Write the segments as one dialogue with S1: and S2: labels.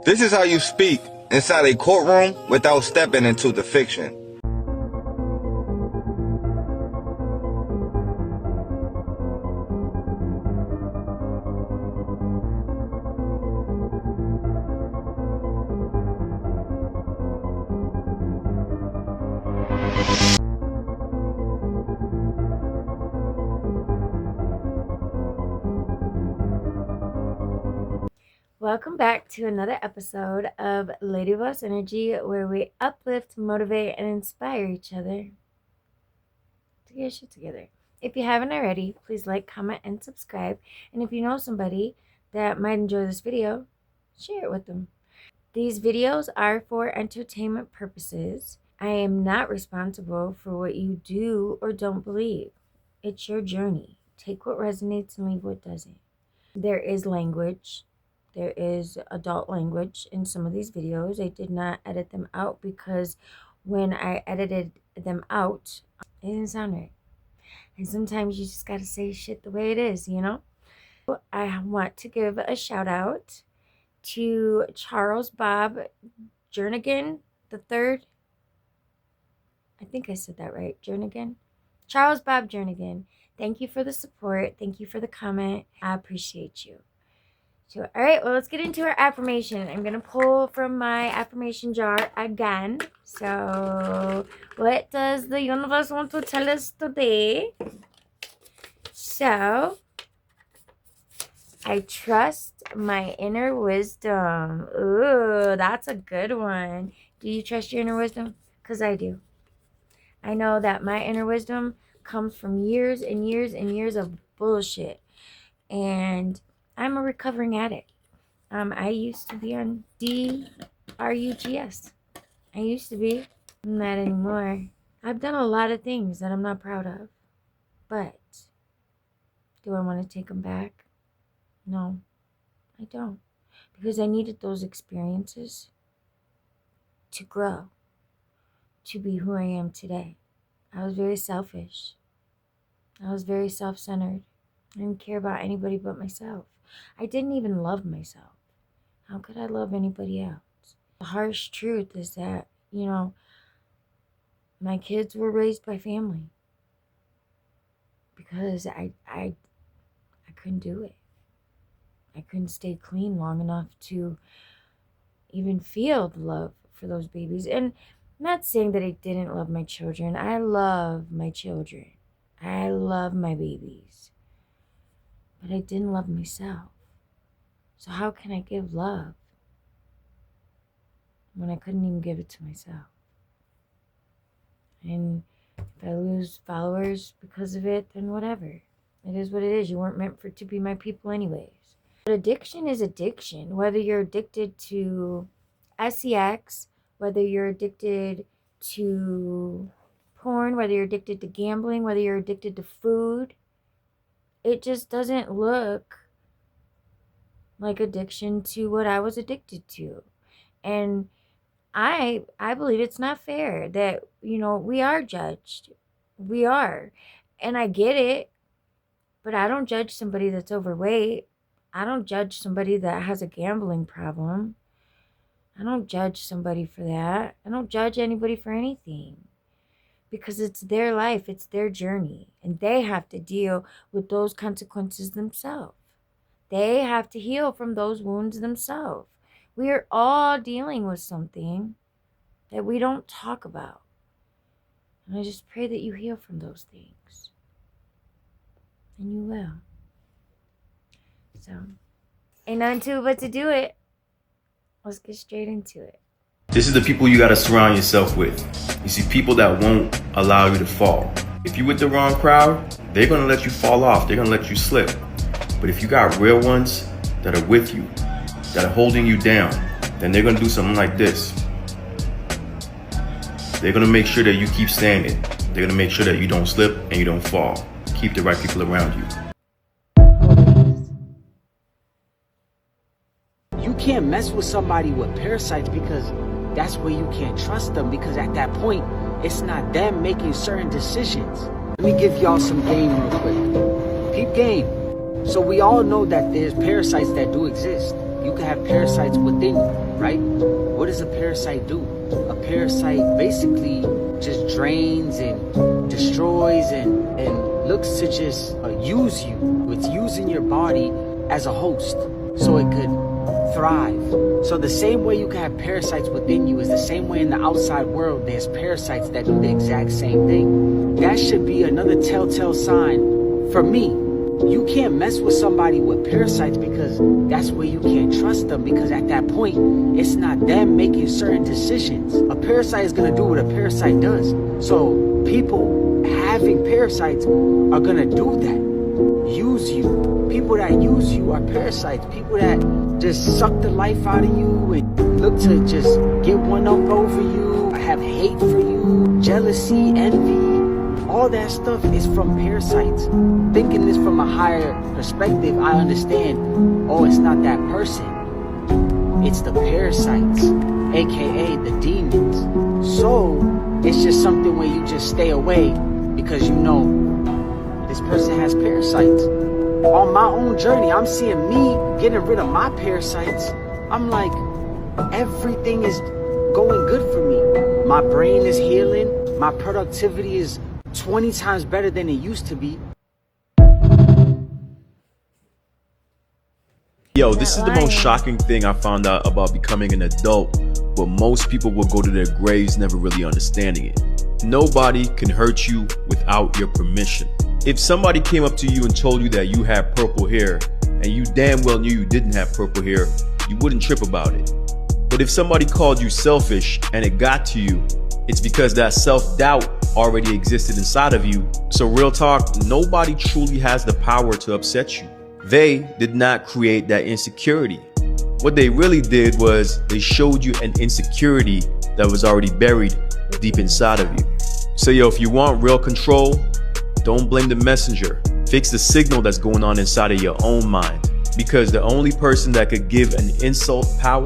S1: This is how you speak inside a courtroom without stepping into the fiction.
S2: Welcome back to another episode of Lady Boss Energy, where we uplift, motivate, and inspire each other to get shit together. If you haven't already, please like, comment, and subscribe. And if you know somebody that might enjoy this video, share it with them. These videos are for entertainment purposes. I am not responsible for what you do or don't believe. It's your journey. Take what resonates and leave what doesn't. There is language. There is adult language in some of these videos. I did not edit them out because when I edited them out, it didn't sound right. And sometimes you just gotta say shit the way it is, you know? I want to give a shout out to Charles Bob Jernigan III. I think I said that right. Jernigan? Charles Bob Jernigan. Thank you for the support. Thank you for the comment. I appreciate you. So, all right, well, let's get into our affirmation. I'm going to pull from my affirmation jar again. So, what does the universe want to tell us today? So, I trust my inner wisdom. Ooh, that's a good one. Do you trust your inner wisdom? Because I do. I know that my inner wisdom comes from years and years and years of bullshit. And I'm a recovering addict. I used to be on DRUGS. I used to be. I'm not anymore. I've done a lot of things that I'm not proud of. But do I want to take them back? No, I don't. Because I needed those experiences to grow, to be who I am today. I was very selfish. I was very self-centered. I didn't care about anybody but myself. I didn't even love myself. How could I love anybody else? The harsh truth is that, you know, my kids were raised by family because I couldn't do it. I couldn't stay clean long enough to even feel the love for those babies. And I'm not saying that I didn't love my children. I love my children. I love my babies. But I didn't love myself. So how can I give love when I couldn't even give it to myself? And if I lose followers because of it, then whatever. It is what it is. You weren't meant to be my people anyways. But addiction is addiction. Whether you're addicted to sex, whether you're addicted to porn, whether you're addicted to gambling, whether you're addicted to food, it just doesn't look like addiction to what I was addicted to. And I believe it's not fair that, you know, we are judged. We are. And I get it. But I don't judge somebody that's overweight. I don't judge somebody that has a gambling problem. I don't judge somebody for that. I don't judge anybody for anything. Because it's their life, it's their journey, and they have to deal with those consequences themselves. They have to heal from those wounds themselves. We are all dealing with something that we don't talk about. And I just pray that you heal from those things. And you will. So, ain't nothing to it but to do it. Let's get straight into it.
S3: This is the people you gotta surround yourself with. You see, people that won't allow you to fall. If you're with the wrong crowd, they're gonna let you fall off. They're gonna let you slip. But if you got real ones that are with you, that are holding you down, then they're gonna do something like this. They're gonna make sure that you keep standing. They're gonna make sure that you don't slip and you don't fall. Keep the right people around you.
S4: You can't mess with somebody with parasites because that's where you can't trust them, because at that point, it's not them making certain decisions. Let me give y'all some game real quick. Peep game. So we all know that there's parasites that do exist. you can have parasites within you, right? What does a parasite do? A parasite basically just drains and destroys and looks to just use you. It's using your body as a host so it could thrive. So the same way you can have parasites within you is the same way in the outside world there's parasites that do the exact same thing. That should be another telltale sign for me. You can't mess with somebody with parasites because that's where you can't trust them, because at that point, it's not them making certain decisions. A parasite is going to do what a parasite does. So people having parasites are going to do that. Use you. People that use you are parasites. People that just suck the life out of you and look to just get one up over you, have hate for you, jealousy, envy. All that stuff is from parasites. Thinking this from a higher perspective, I understand, oh, it's not that person. It's the parasites, aka the demons. So, it's just something where you just stay away because you know this person has parasites. On my own journey, I'm seeing me getting rid of my parasites. I'm like, everything is going good for me. My brain is healing. My productivity is 20 times better than it used to be.
S3: Yo, this is the most shocking thing I found out about becoming an adult, but most people will go to their graves never really understanding it. Nobody can hurt you without your permission. If somebody came up to you and told you that you had purple hair, and you damn well knew you didn't have purple hair, you wouldn't trip about it. But if somebody called you selfish and it got to you, it's because that self-doubt already existed inside of you. So real talk, nobody truly has the power to upset you. They did not create that insecurity. What they really did was they showed you an insecurity that was already buried deep inside of you. So yo, if you want real control, don't blame the messenger. Fix the signal that's going on inside of your own mind. Because the only person that could give an insult power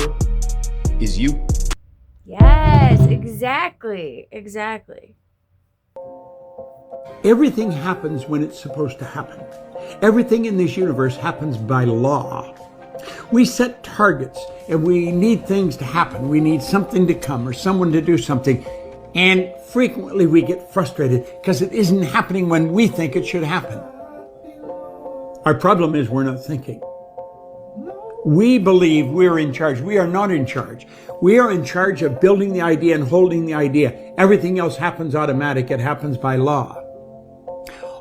S3: is you.
S2: Yes, exactly.
S5: Everything happens when it's supposed to happen. Everything in this universe happens by law. We set targets and we need things to happen. We need something to come or someone to do something. And frequently we get frustrated because it isn't happening when we think it should happen. Our problem is we're not thinking. We believe we're in charge. We are not in charge. We are in charge of building the idea and holding the idea. Everything else happens automatic. It happens by law.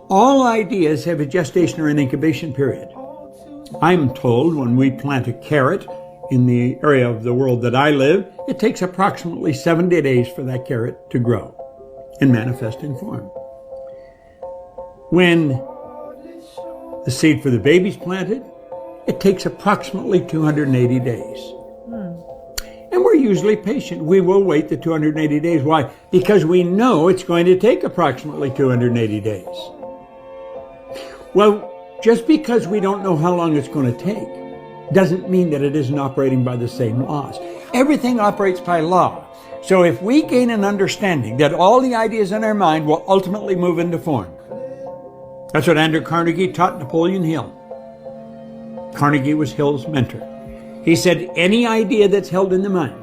S5: All ideas have a gestation or an incubation period. I'm told when we plant a carrot in the area of the world that I live, it takes approximately 70 days for that carrot to grow and manifest in form. When the seed for the baby's planted, it takes approximately 280 days. And we're usually patient. We will wait the 280 days. Why? Because we know it's going to take approximately 280 days. Well, just because we don't know how long it's going to take doesn't mean that it isn't operating by the same laws. Everything operates by law. So if we gain an understanding that all the ideas in our mind will ultimately move into form. That's what Andrew Carnegie taught Napoleon Hill. Carnegie was Hill's mentor. He said any idea that's held in the mind,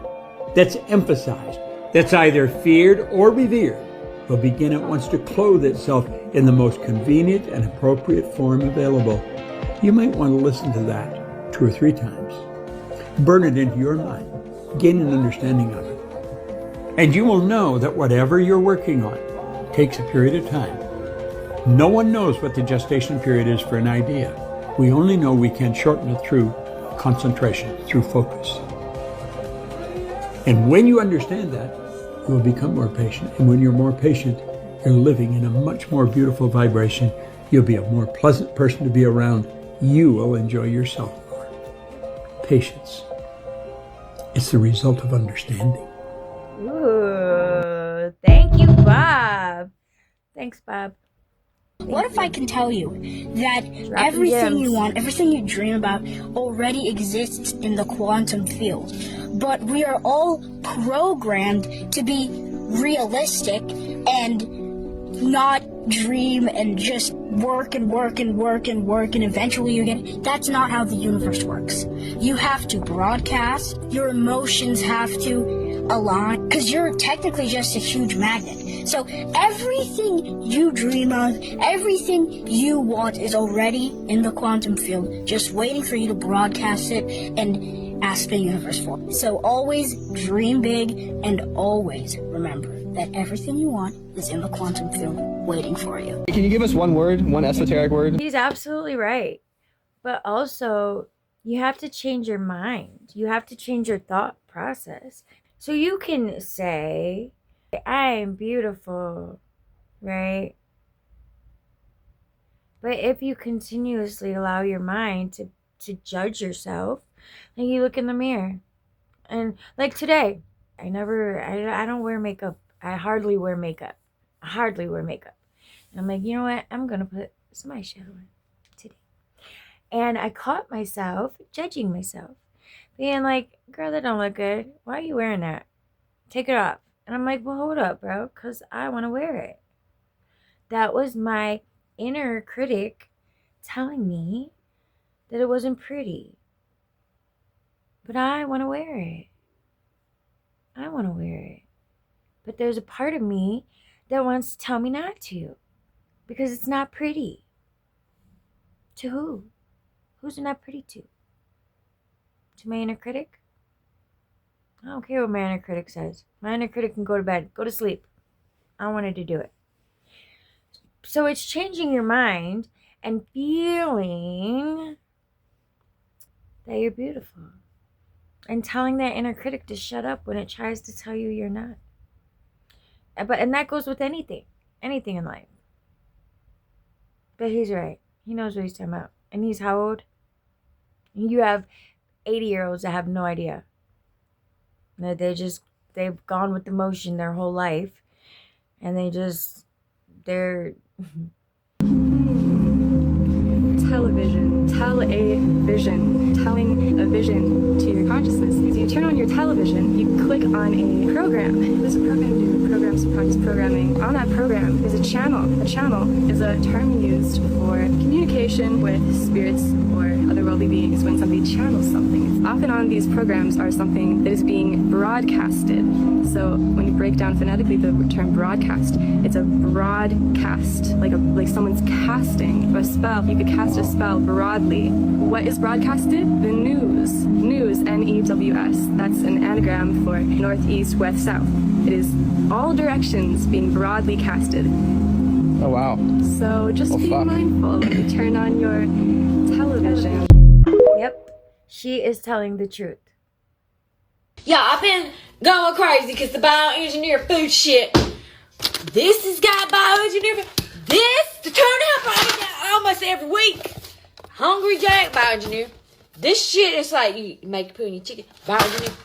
S5: that's emphasized, that's either feared or revered, will begin at once to clothe itself in the most convenient and appropriate form available. You might want to listen to that 2 or 3 times. Burn it into your mind. Gain an understanding of it. And you will know that whatever you're working on takes a period of time. No one knows what the gestation period is for an idea. We only know we can shorten it through concentration, through focus. And when you understand that, you will become more patient. And when you're more patient, you're living in a much more beautiful vibration. You'll be a more pleasant person to be around. You will enjoy yourself more. Patience. It's the result of understanding.
S2: Ooh, thank you, Bob. Thanks, Bob.
S6: What if I can tell you that everything you want, everything you dream about already exists in the quantum field, but we are all programmed to be realistic and not dream and just work and work and work and work and eventually you get, that's not how the universe works. You have to broadcast, your emotions have to align, because you're technically just a huge magnet. So everything you dream of, everything you want is already in the quantum field, just waiting for you to broadcast it and ask the universe for it. So always dream big and always remember that everything you want is in the quantum field waiting for you.
S7: Can you give us one word, one esoteric word?
S2: He's absolutely right. But also, you have to change your mind. You have to change your thought process. So you can say, I am beautiful, right? But if you continuously allow your mind to judge yourself, then you look in the mirror. And like today, I don't wear makeup. I hardly wear makeup. And I'm like, you know what? I'm going to put some eyeshadow on today. And I caught myself judging myself. Being like, girl, that don't look good. Why are you wearing that? Take it off. And I'm like, well, hold up, bro. Because I want to wear it. That was my inner critic telling me that it wasn't pretty. But I want to wear it. But there's a part of me that wants to tell me not to. Because it's not pretty. To who? Who's it not pretty to? To my inner critic? I don't care what my inner critic says. My inner critic can go to bed. Go to sleep. I wanted to do it. So it's changing your mind and feeling that you're beautiful. And telling that inner critic to shut up when it tries to tell you you're not. And that goes with anything in life. But he's right. He knows what he's talking about. And he's how old? You have 80-year-olds that have no idea. They've gone with the motion their whole life. And they're...
S8: Television. Tell a vision. Telling a vision to your consciousness. So you turn on your television, you click on a program. What does a program do? It programs subconscious programming. On that program is a channel. A channel is a term used for communication with spirits or otherworldly beings when somebody channels something. Often on these programs are something that is being broadcasted. So when you break down phonetically the term broadcast, it's a broadcast, like someone's casting a spell. You could cast a spell broadly. What is broadcasted? The news. News, N-E-W-S. That's an anagram for northeast, west, south. It is all directions being broadly casted.
S7: Oh, wow.
S8: So just be mindful when you turn on your television.
S2: Yep, she is telling the truth.
S9: Yeah, I've been going crazy because the bioengineered food shit. This has got bioengineered food. This, to turn up almost every week. Hungry Jack, bioengineered. This shit is like you make put in your chicken. Bioengineered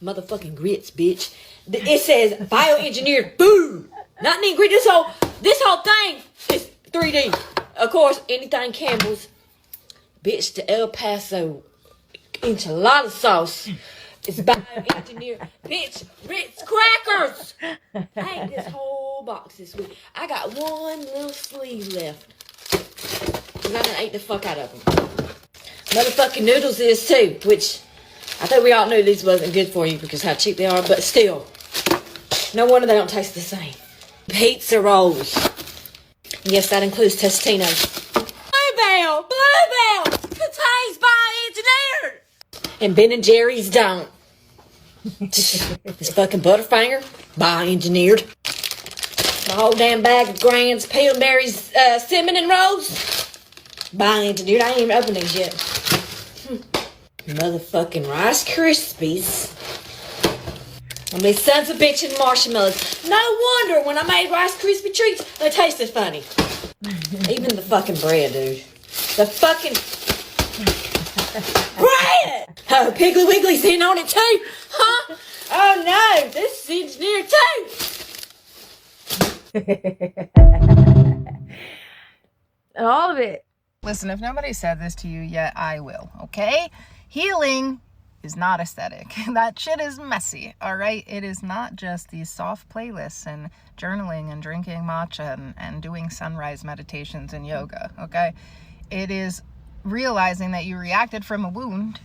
S9: motherfucking grits, bitch. It says bioengineered food. Not the ingredients. This whole thing is 3D. Of course, anything Campbell's. Bitch, the El Paso enchilada sauce is bioengineered. Bitch, Ritz crackers. I ate this whole box this week. I got one little sleeve left. Because I done ate the fuck out of them. Motherfucking noodles is too, which I think we all knew these wasn't good for you because how cheap they are, but still. No wonder they don't taste the same. Pizza rolls. Yes, that includes Tostinos. Bluebell contains bioengineered. And Ben & Jerry's don't. This fucking Butterfinger, bioengineered. My whole damn bag of Grand's Pillsbury's cinnamon rolls, bioengineered. I ain't even opened these yet. Motherfucking Rice Krispies. I mean, sons of bitch and marshmallows. No wonder when I made Rice Krispie treats, they tasted funny. Even the fucking bread, dude. The fucking bread! Oh, Piggly Wiggly's in on it too, huh? Oh no, this is engineered too.
S2: All of it.
S10: Listen, if nobody said this to you yet, I will, okay? Healing is not aesthetic. That shit is messy, all right? It is not just these soft playlists and journaling and drinking matcha and doing sunrise meditations and yoga, okay? It is realizing that you reacted from a wound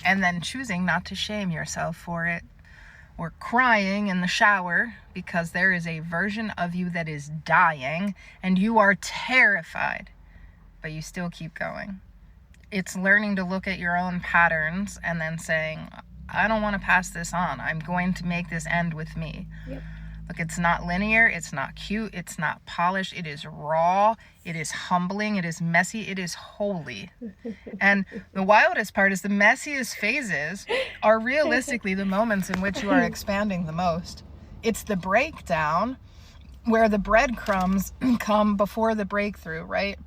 S10: and then choosing not to shame yourself for it, or crying in the shower because there is a version of you that is dying and you are terrified, but you still keep going. It's learning to look at your own patterns and then saying, I don't want to pass this on. I'm going to make this end with me. Yep. Look, it's not linear. It's not cute. It's not polished. It is raw. It is humbling. It is messy. It is holy. And the wildest part is the messiest phases are realistically the moments in which you are expanding the most. It's the breakdown where the breadcrumbs come before the breakthrough, right?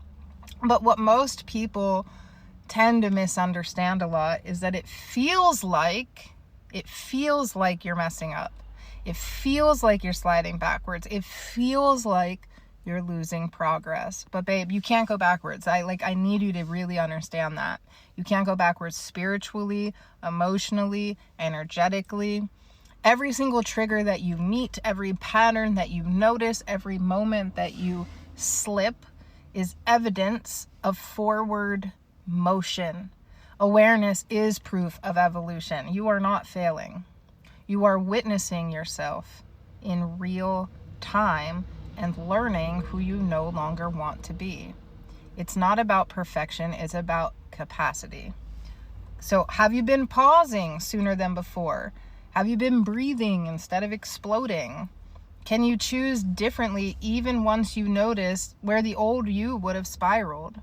S10: But what most people tend to misunderstand a lot is that it feels like you're messing up. It feels like you're sliding backwards. It feels like you're losing progress. But babe, you can't go backwards. I need you to really understand that. You can't go backwards spiritually, emotionally, energetically. Every single trigger that you meet, every pattern that you notice, every moment that you slip is evidence of forward motion. Awareness is proof of evolution. You are not failing. You are witnessing yourself in real time and learning who you no longer want to be. It's not about perfection, it's about capacity. So have you been pausing sooner than before? Have you been breathing instead of exploding? Can you choose differently even once you notice where the old you would have spiraled?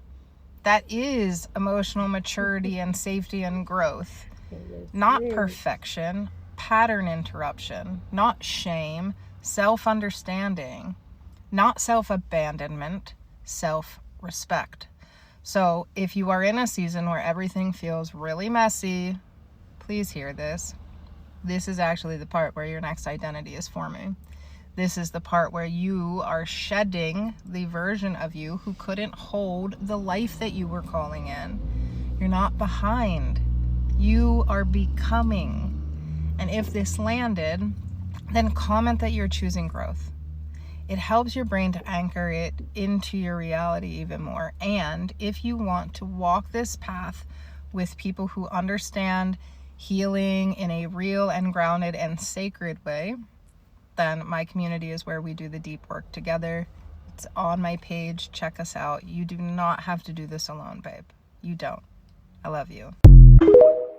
S10: That is emotional maturity and safety and growth. Not perfection, pattern interruption, not shame, self-understanding, not self-abandonment, self-respect. So if you are in a season where everything feels really messy, please hear this. This is actually the part where your next identity is forming. This is the part where you are shedding the version of you who couldn't hold the life that you were calling in. You're not behind. You are becoming. And if this landed, then comment that you're choosing growth. It helps your brain to anchor it into your reality even more. And if you want to walk this path with people who understand healing in a real and grounded and sacred way, then my community is where we do the deep work together. It's on my page. Check us out. You do not have to do this alone, babe. You don't. I love you.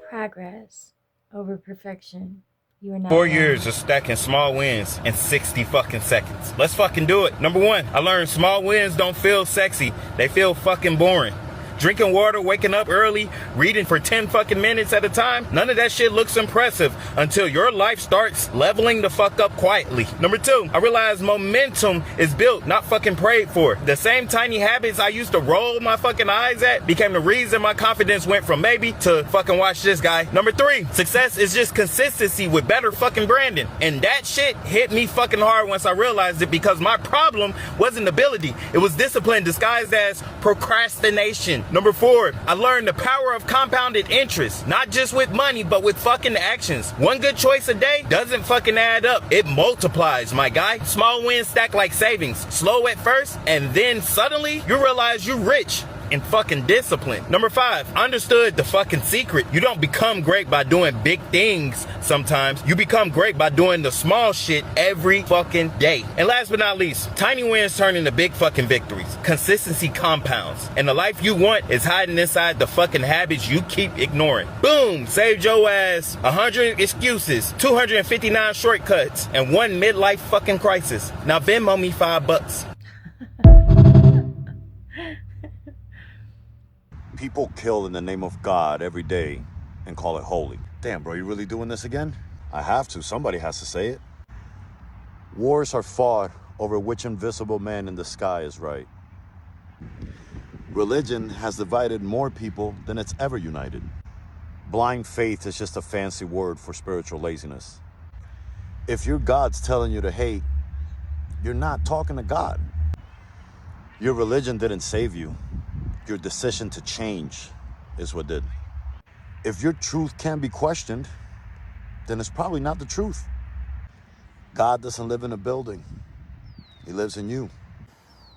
S2: Progress over perfection. You are not
S1: 4
S2: wrong.
S1: years of stacking small wins in 60 fucking seconds. Let's fucking do it. Number one, I learned small wins don't feel sexy. They feel fucking boring. Drinking water, waking up early, reading for 10 fucking minutes at a time. None of that shit looks impressive until your life starts leveling the fuck up quietly. Number two, I realized momentum is built, not fucking prayed for. The same tiny habits I used to roll my fucking eyes at became the reason my confidence went from maybe to fucking watch this guy. Number three, success is just consistency with better fucking branding. And that shit hit me fucking hard once I realized it, because my problem wasn't ability. It was discipline disguised as procrastination. Number four, I learned the power of compounded interest, not just with money, but with fucking actions. One good choice a day doesn't fucking add up. It multiplies, my guy. Small wins stack like savings. Slow at first, and then suddenly you realize you're rich and fucking discipline. Number five, understood the fucking secret. You don't become great by doing big things sometimes. You become great by doing the small shit every fucking day. And last but not least, tiny wins turn into big fucking victories. Consistency compounds. And the life you want is hiding inside the fucking habits you keep ignoring. Boom! Saved your ass 100 excuses, 259 shortcuts, and one midlife fucking crisis. Now Venmo me $5.
S11: People kill in the name of God every day and call it holy. Damn, bro, you really doing this again? I have to. Somebody has to say it. Wars are fought over which invisible man in the sky is right. Religion has divided more people than it's ever united. Blind faith is just a fancy word for spiritual laziness. If your God's telling you to hate, you're not talking to God. Your religion didn't save you. Your decision to change is what did. If your truth can't be questioned, then it's probably not the truth. God doesn't live in a building. He lives in you.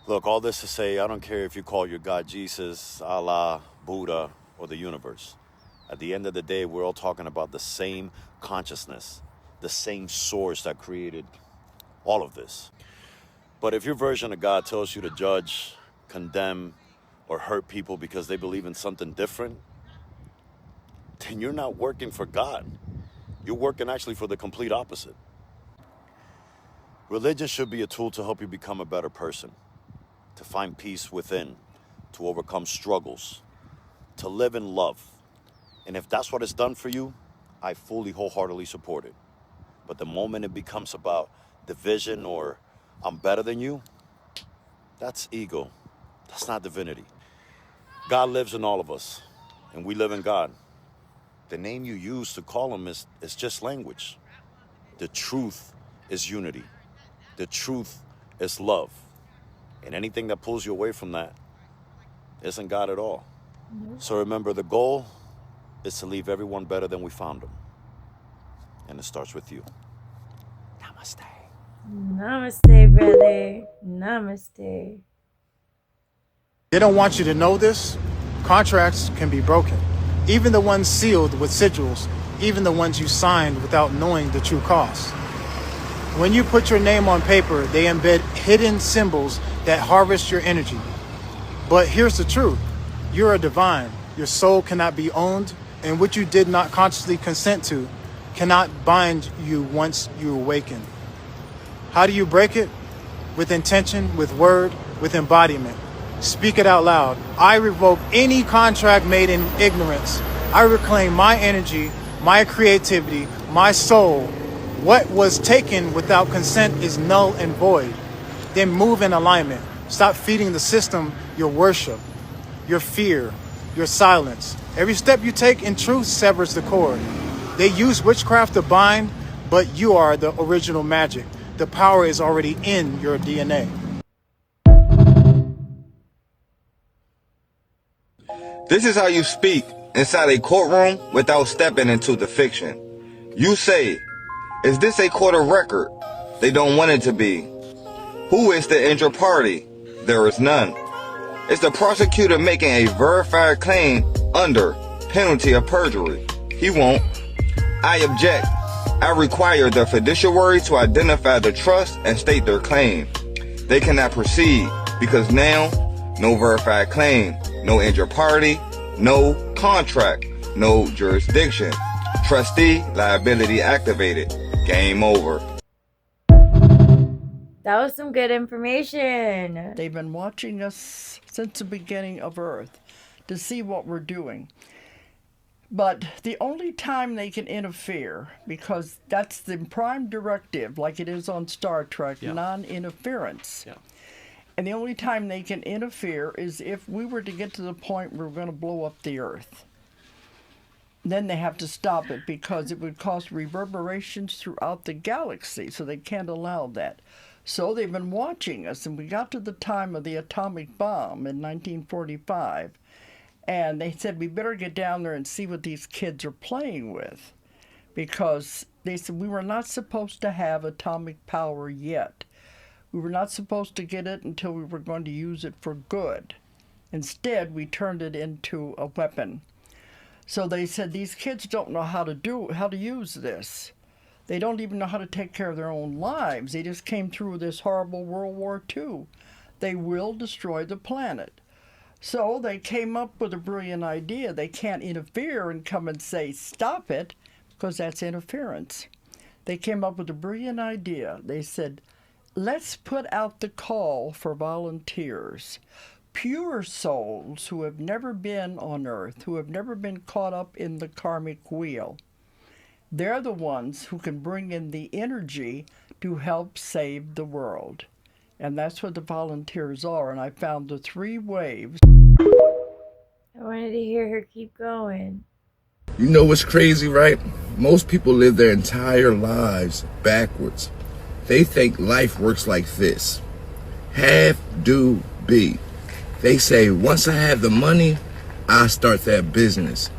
S11: Look, all this to say, I don't care if you call your God Jesus, Allah, Buddha, or the universe. At the end of the day, we're all talking about the same consciousness, the same source that created all of this. But if your version of God tells you to judge, condemn, or hurt people because they believe in something different, then you're not working for God. You're working actually for the complete opposite. Religion should be a tool to help you become a better person, to find peace within, to overcome struggles, to live in love. And if that's what it's done for you, I fully, wholeheartedly support it. But the moment it becomes about division or I'm better than you, that's ego. That's not divinity. God lives in all of us, and we live in God. The name you use to call him is just language. The truth is unity. The truth is love. And anything that pulls you away from that isn't God at all. So remember, the goal is to leave everyone better than we found them. And it starts with you. Namaste.
S2: Namaste, brother. Namaste.
S12: They don't want you to know this. Contracts can be broken. Even the ones sealed with sigils, even the ones you signed without knowing the true cost. When you put your name on paper, they embed hidden symbols that harvest your energy. But here's the truth. You're a divine. Your soul cannot be owned, and what you did not consciously consent to cannot bind you once you awaken. How do you break it? With intention, with word, with embodiment. Speak it out loud. I revoke any contract made in ignorance. I reclaim my energy, my creativity, my soul. What was taken without consent is null and void. Then move in alignment. Stop feeding the system your worship, your fear, your silence. Every step you take in truth severs the cord. They use witchcraft to bind, but you are the original magic. The power is already in your DNA.
S13: This is how you speak inside a courtroom without stepping into the fiction. You say, is this a court of record? They don't want it to be. Who is the injured party? There is none. It's the prosecutor making a verified claim under penalty of perjury. He won't. I object. I require the fiduciary to identify the trust and state their claim. They cannot proceed because now, no verified claim, no injured party, no contract, no jurisdiction. Trustee liability activated. Game over.
S2: That was some good information.
S14: They've been watching us since the beginning of Earth to see what we're doing. But the only time they can interfere, because that's the prime directive, like it is on Star Trek, non-interference. Yeah. And the only time they can interfere is if we were to get to the point where we're going to blow up the Earth. Then they have to stop it because it would cause reverberations throughout the galaxy, so they can't allow that. So they've been watching us, and we got to the time of the atomic bomb in 1945, and they said, we better get down there and see what these kids are playing with, because they said we were not supposed to have atomic power yet. We were not supposed to get it until we were going to use it for good. Instead, we turned it into a weapon. So they said these kids don't know how to use this. They don't even know how to take care of their own lives. They just came through this horrible World War II. They will destroy the planet. So they came up with a brilliant idea. They can't interfere and come and say, stop it, because that's interference. They came up with a brilliant idea. They said, let's put out the call for volunteers. Pure souls who have never been on Earth, who have never been caught up in the karmic wheel. They're the ones who can bring in the energy to help save the world. And that's what the volunteers are. And I found the 3 waves.
S2: I wanted to hear her keep going.
S15: You know what's crazy, right? Most people live their entire lives backwards. They think life works like this. Have, do, be. They say, once I have the money, I'll start that business.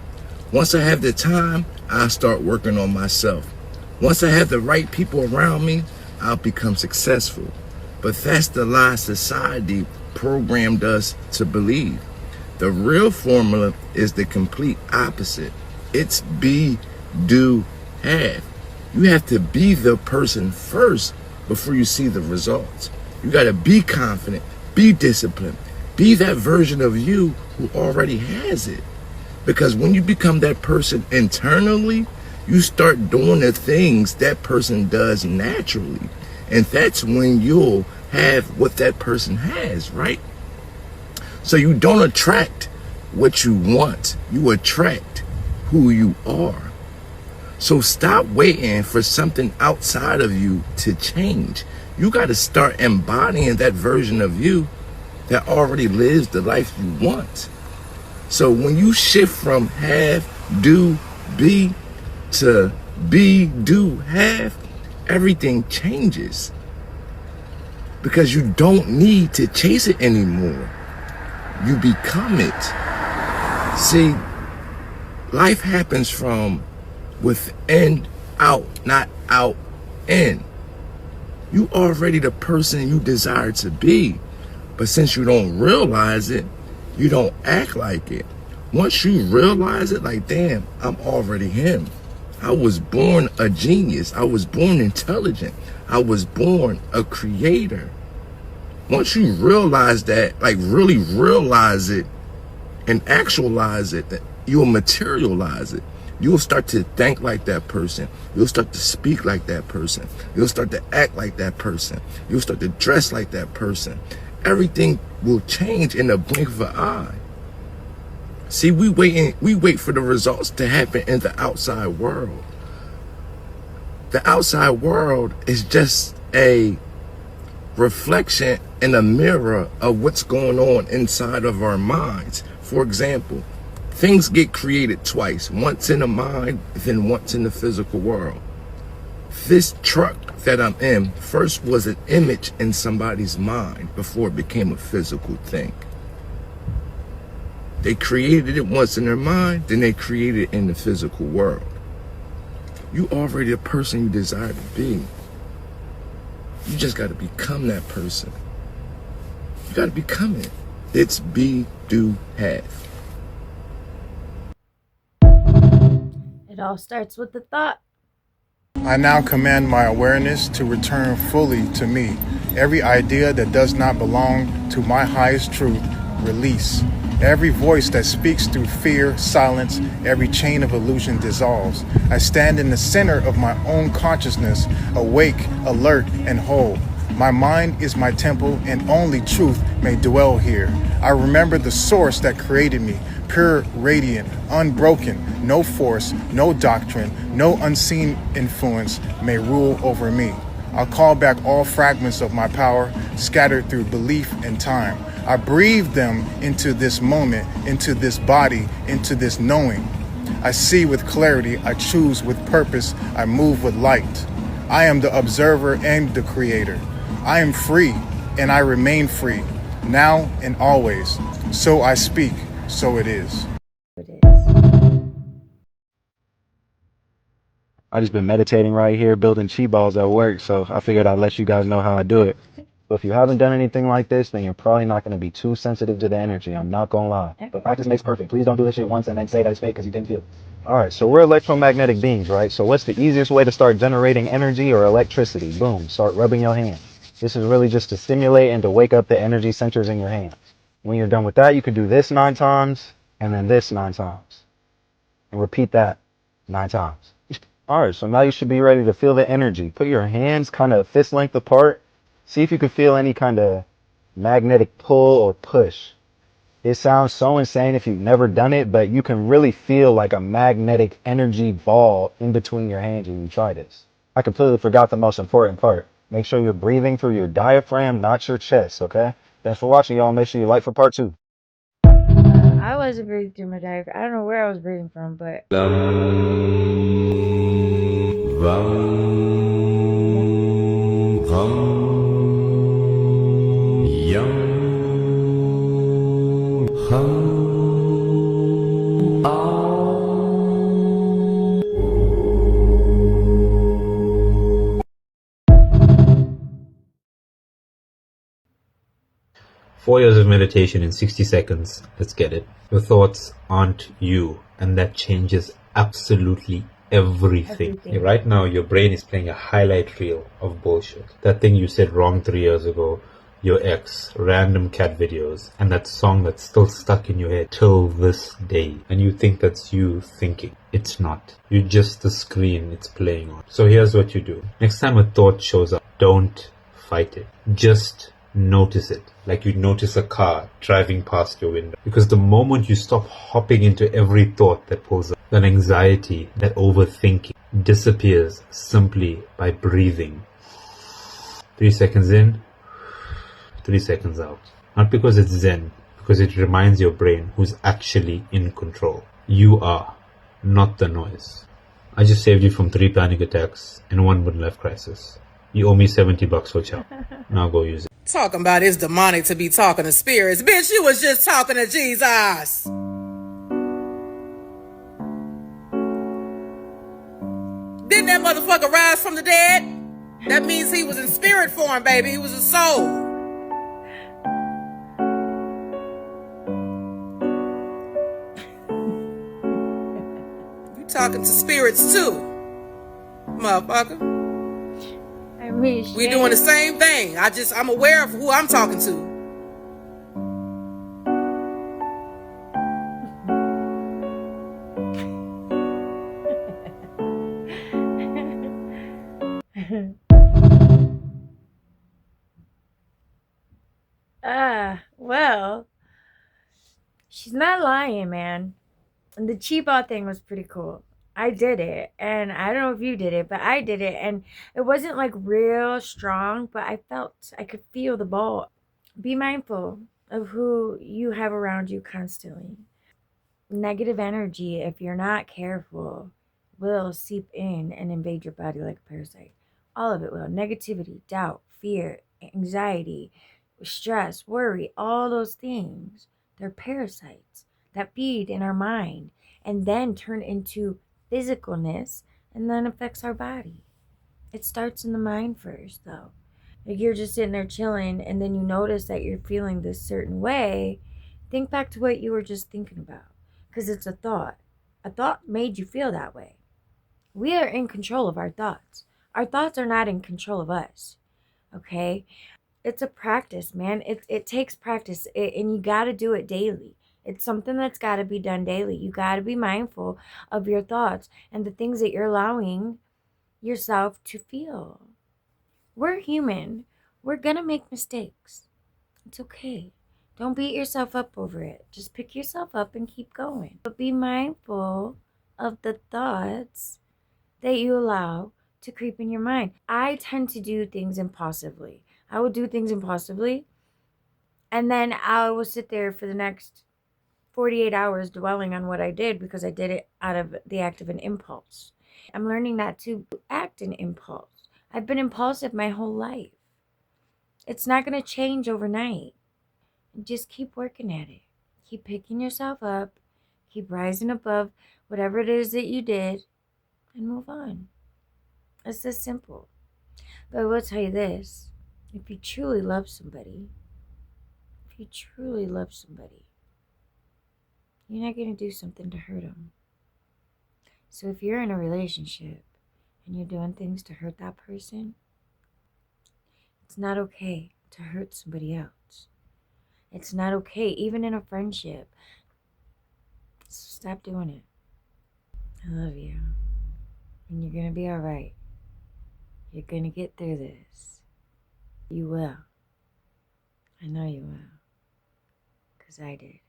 S15: Once I have the time, I'll start working on myself. Once I have the right people around me, I'll become successful. But that's the lie society programmed us to believe. The real formula is the complete opposite. It's be, do, have. You have to be the person first before you see the results. You got to be confident, be disciplined, be that version of you who already has it. Because when you become that person internally, you start doing the things that person does naturally. And that's when you'll have what that person has, right? So you don't attract what you want. You attract who you are. So stop waiting for something outside of you to change. You got to start embodying that version of you that already lives the life you want. So when you shift from have, do, be to be, do, have, everything changes. Because you don't need to chase it anymore. You become it. See, life happens from within out, not out in. You already the person you desire to be. But since you don't realize it, you don't act like it. Once you realize it, like, damn, I'm already him. I was born a genius. I was born intelligent. I was born a creator. Once you realize that, like really realize it and actualize it, you'll materialize it. You'll start to think like that person. You'll start to speak like that person. You'll start to act like that person. You'll start to dress like that person. Everything will change in the blink of an eye. See, we wait for the results to happen in the outside world. The outside world is just a reflection in a mirror of what's going on inside of our minds. For example, things get created twice, once in the mind, then once in the physical world. This truck that I'm in first was an image in somebody's mind before it became a physical thing. They created it once in their mind, then they created it in the physical world. You already the person you desire to be. You just got to become that person. You got to become it. It's be, do, have.
S2: It all starts with the thought.
S12: I now command my awareness to return fully to me. Every idea that does not belong to my highest truth, release. Every voice that speaks through fear, silence, every chain of illusion dissolves. I stand in the center of my own consciousness, awake, alert, and whole. My mind is my temple, and only truth may dwell here. I remember the source that created me, pure, radiant, unbroken. No force, no doctrine, no unseen influence may rule over me. I'll call back all fragments of my power, scattered through belief and time. I breathe them into this moment, into this body, into this knowing. I see with clarity, I choose with purpose, I move with light. I am the observer and the creator. I am free, and I remain free, now and always. So I speak, so it is.
S16: I just been meditating right here, building chi balls at work, so I figured I'd let you guys know how I do it. But if you haven't done anything like this, then you're probably not going to be too sensitive to the energy. I'm not going to lie. But practice makes perfect. Please don't do this shit once and then say that it's fake because you didn't feel it. All right, so we're electromagnetic beings, right? So what's the easiest way to start generating energy or electricity? Boom, start rubbing your hand. This is really just to stimulate and to wake up the energy centers in your hand. When you're done with that, you can do this 9 times and then this 9 times. And repeat that 9 times. All right, so now you should be ready to feel the energy. Put your hands kind of fist length apart. See if you can feel any kind of magnetic pull or push. It sounds so insane if you've never done it, but you can really feel like a magnetic energy ball in between your hands when you try this. I completely forgot the most important part. Make sure you're breathing through your diaphragm, not your chest, okay? Thanks for watching, y'all. Make sure you like for part 2.
S2: I wasn't breathing through my diaphragm. I don't know where I was breathing from, but...
S17: Hum, ah. 4 years of meditation in 60 seconds. Let's get it. Your thoughts aren't you, and that changes absolutely everything. Right now, your brain is playing a highlight reel of bullshit. That thing you said wrong 3 years ago, your ex, random cat videos, and that song that's still stuck in your head till this day. And you think that's you thinking. It's not. You're just the screen it's playing on. So here's what you do. Next time a thought shows up, don't fight it. Just notice it. Like you'd notice a car driving past your window. Because the moment you stop hopping into every thought that pulls up, that anxiety, that overthinking disappears simply by breathing. 3 seconds in, 3 seconds out. Not because it's zen, because it reminds your brain who's actually in control. You are, not the noise. I just saved you from 3 panic attacks and 1 midlife crisis. You owe me $70 for chow. Now go use it.
S18: Talking about it's demonic to be talking to spirits. Bitch, you was just talking to Jesus. Didn't that motherfucker rise from the dead? That means he was in spirit form, baby. He was a soul. You talking to spirits too, motherfucker.
S2: I mean,
S18: we doing the same thing. I'm aware of who I'm talking to.
S2: Well, she's not lying, man. And the cheap-out thing was pretty cool. I did it, and I don't know if you did it, but I did it, and it wasn't like real strong, but I could feel the ball. Be mindful of who you have around you constantly. Negative energy, if you're not careful, will seep in and invade your body like a parasite. All of it will. Negativity, doubt, fear, anxiety, stress, worry, all those things. They're parasites that feed in our mind and then turn into physicalness and then affects our body. It starts in the mind first, though. Like you're just sitting there chilling and then you notice that you're feeling this certain way. Think back to what you were just thinking about, because it's a thought. A thought made you feel that way. We are in control of our thoughts. Our thoughts are not in control of us. Okay? It's a practice, man. It takes practice, and you got to do it daily. It's something that's got to be done daily. You got to be mindful of your thoughts and the things that you're allowing yourself to feel. We're human. We're going to make mistakes. It's okay. Don't beat yourself up over it. Just pick yourself up and keep going. But be mindful of the thoughts that you allow to creep in your mind. I tend to do things impulsively. I would do things impulsively, and then I will sit there for the next 48 hours dwelling on what I did because I did it out of the act of an impulse. I'm learning not to act in impulse. I've been impulsive my whole life. It's not going to change overnight. Just keep working at it. Keep picking yourself up. Keep rising above whatever it is that you did and move on. It's this simple. But I will tell you this. If you truly love somebody, you're not going to do something to hurt them. So if you're in a relationship and you're doing things to hurt that person, it's not okay to hurt somebody else. It's not okay, even in a friendship. Stop doing it. I love you. And you're going to be all right. You're going to get through this. You will. I know you will. Because I did.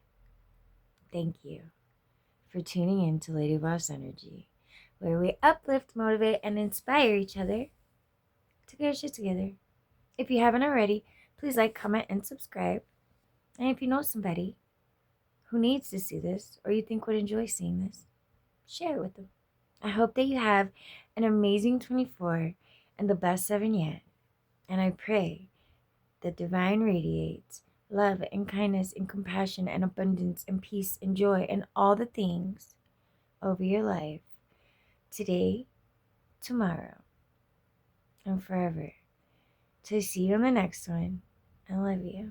S2: Thank you for tuning in to Lady Boss Energy, where we uplift, motivate, and inspire each other to get our shit together. If you haven't already, please like, comment, and subscribe. And if you know somebody who needs to see this or you think would enjoy seeing this, share it with them. I hope that you have an amazing 24 and the best 7 yet. And I pray that divine radiates love and kindness and compassion and abundance and peace and joy and all the things over your life today, tomorrow, and forever. To see you on the next one. I love you.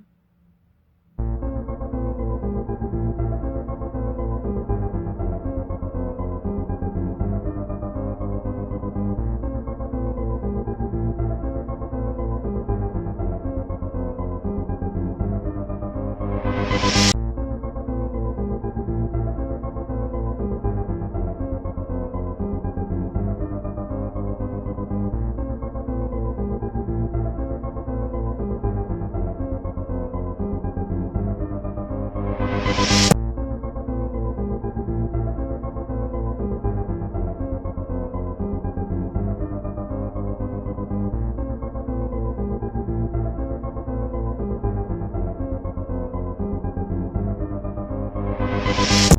S3: Peace.